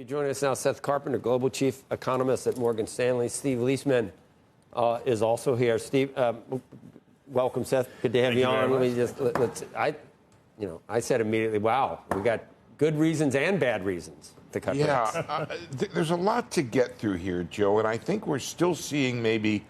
Joining us now, Seth Carpenter, Global Chief Economist at Morgan Stanley. Steve Liesman is also here. Steve, welcome, Seth. Good to have you on. Let me just I said immediately, wow, we got good reasons and bad reasons to cut rates. There's a lot to get through here, Joe, and I think we're still seeing maybe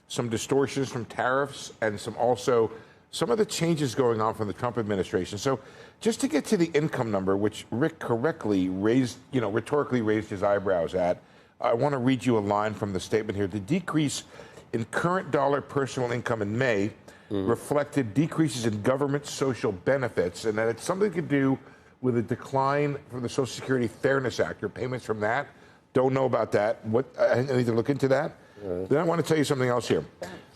some distortions from tariffs and some of the changes going on from the Trump administration. So just to get to the income number, which Rick correctly rhetorically raised his eyebrows at, I want to read you a line from the statement here. The decrease in current dollar personal income in May reflected decreases in government social benefits, and that it's something to do with a decline from the Social Security Fairness Act, or payments from that. Don't know about that. I need to look into that. Then I want to tell you something else here.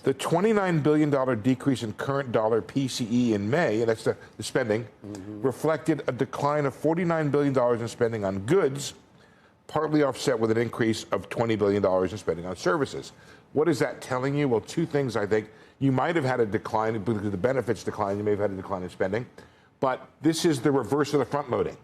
The $29 billion decrease in current dollar PCE in May, and that's the spending, reflected a decline of $49 billion in spending on goods, partly offset with an increase of $20 billion in spending on services. What is that telling you? Well, two things, I think. You might have had a decline because the benefits decline. You may have had a decline in spending. But this is the reverse of the front loading,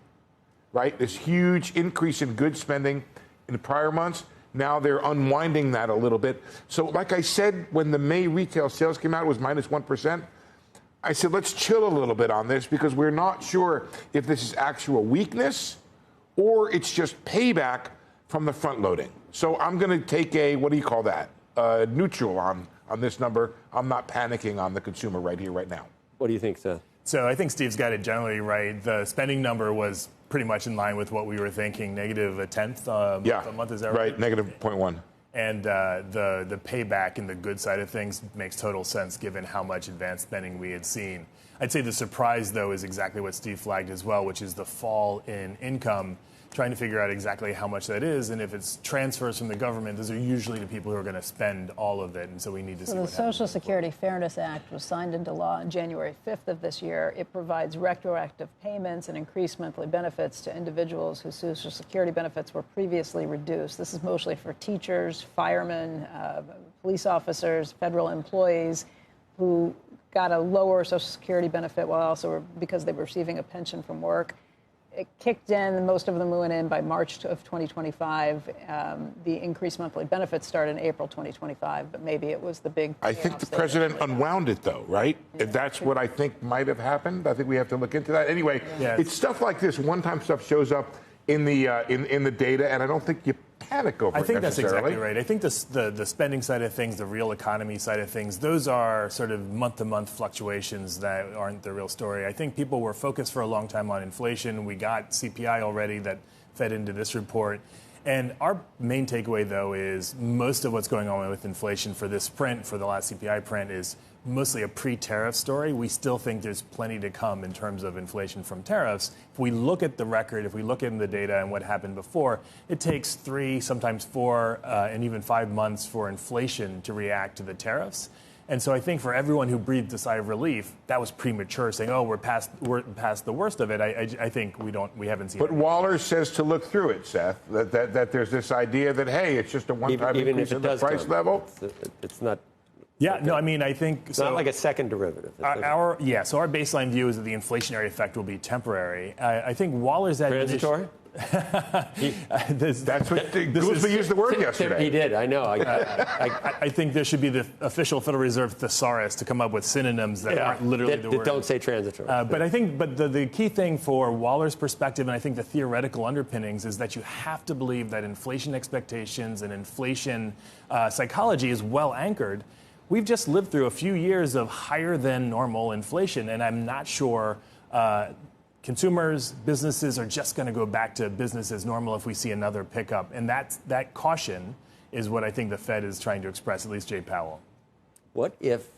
right? This huge increase in goods spending in the prior months. Now they're unwinding that a little bit. So like I said, when the May retail sales came out, it was minus 1%. I said, let's chill a little bit on this because we're not sure if this is actual weakness or it's just payback from the front loading. So I'm going to take a, what do you call that? Neutral on this number. I'm not panicking on the consumer right here, right now. What do you think, Seth? So I think Steve's got it generally right. The spending number was pretty much in line with what we were thinking, negative a tenth a month. Is that right? Right, negative 0.1. And the payback in the good side of things makes total sense given how much advanced spending we had seen. I'd say the surprise, though, is exactly what Steve flagged as well, which is the fall in income, trying to figure out exactly how much that is. And if it's transfers from the government, those are usually the people who are going to spend all of it. And so we need to see what happens. The Social Security Fairness Act was signed into law on January 5th of this year. It provides retroactive payments and increased monthly benefits to individuals whose Social Security benefits were previously reduced. This is mostly for teachers, firemen, police officers, federal employees who got a lower Social Security benefit while also because they were receiving a pension from work. It kicked in, most of them went in by March of 2025. The increased monthly benefits started in April 2025, but maybe it was the big... I think the president unwound it, though, right? Yeah. That's what I think might have happened. I think we have to look into that. Anyway, It's stuff like this. One-time stuff shows up in the data, and I don't think you panic over it. I think that's exactly right. I think the spending side of things, the real economy side of things, those are sort of month-to-month fluctuations that aren't the real story. I think people were focused for a long time on inflation. We got CPI already that fed into this report. And our main takeaway, though, is most of what's going on with inflation for this print, for the last CPI print, is mostly a pre-tariff story. We still think there's plenty to come in terms of inflation from tariffs. If we look at the record, if we look at the data and what happened before, it takes 3, sometimes 4, and even 5 months for inflation to react to the tariffs. And so I think for everyone who breathed a sigh of relief, that was premature, saying, "Oh, we're past the worst of it." I think we haven't seen. But Waller says to look through it, Seth. That there's this idea that hey, it's just a one-time increase in the price level. It's not. Yeah, no, I mean, I think... It's not like a second derivative. So our baseline view is that the inflationary effect will be temporary. I think Waller's... Transitory? That's what Goulsby used the word yesterday. He did, I know. I think there should be the official Federal Reserve thesaurus to come up with synonyms that aren't literally the word. That don't say transitory. But I think the key thing for Waller's perspective, and I think the theoretical underpinnings, is that you have to believe that inflation expectations and inflation psychology is well anchored. We've just lived through a few years of higher than normal inflation, and I'm not sure consumers, businesses are just going to go back to business as normal if we see another pickup. And that caution is what I think the Fed is trying to express, at least Jay Powell. What if,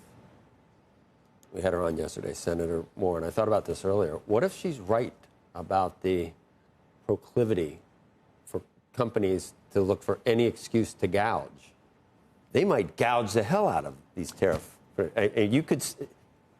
we had her on yesterday, Senator Moore, and I thought about this earlier, what if she's right about the proclivity for companies to look for any excuse to gouge? They might gouge the hell out of these tariffs. You could,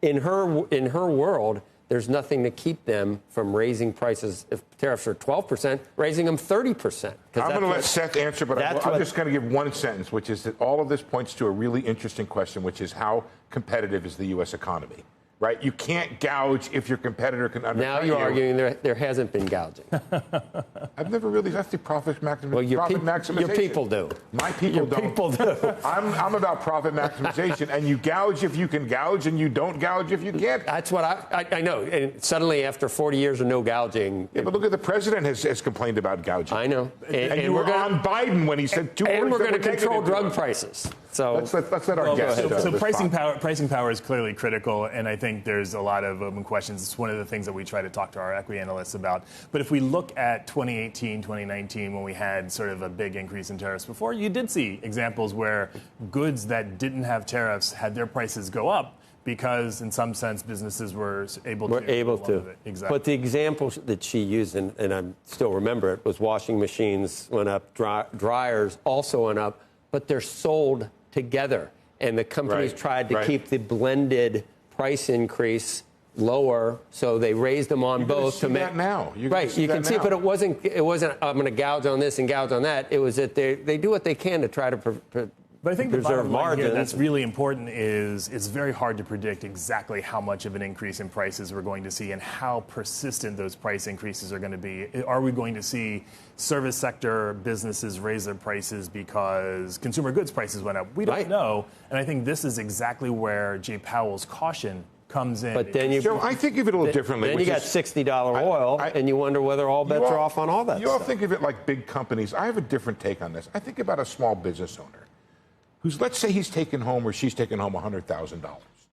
in her world, there's nothing to keep them from raising prices. If tariffs are 12%, raising them 30%. I'm going to let Seth answer, but I'm just going to give one sentence, which is that all of this points to a really interesting question, which is how competitive is the U.S. economy? right? You can't gouge if your competitor can undercut Now you're you. arguing there hasn't been gouging. I've never really, that's the profit maximization. Well, your maximization. people do. My people don't. People do. I'm about profit maximization, and you gouge if you can gouge, and you don't gouge if you can't. That's what I know. And suddenly, after 40 years of no gouging. Yeah, but look at the president has complained about gouging. I know. And you were on Biden when he said two words. And we're that going to were control negative. drug prices. So let's let our guests. So pricing power is clearly critical, and I think there's a lot of open questions. It's one of the things that we try to talk to our equity analysts about. But if we look at 2018, 2019, when we had sort of a big increase in tariffs before, you did see examples where goods that didn't have tariffs had their prices go up because, in some sense, businesses were able to. Exactly. But the example that she used, and I still remember it, was washing machines went up, dryers also went up, but they're sold together. And the companies tried to keep the blended price increase lower, so they raised them on both to make that now. You can see it, but it wasn't I'm going to gouge on this and gouge on that. It was that they do what they can to try to But I think the preserve bottom line margins. here that's really important is it's very hard to predict exactly how much of an increase in prices we're going to see and how persistent those price increases are going to be. Are we going to see service sector businesses raise their prices because consumer goods prices went up? We don't know. And I think this is exactly where Jay Powell's caution comes in. But then Joe, I think of it a little differently. Then you got $60 oil, and you wonder whether all bets are off on all that You all stuff. think of it like big companies. I have a different take on this. I think about a small business owner who's, let's say he's taken home or she's taken home $100,000.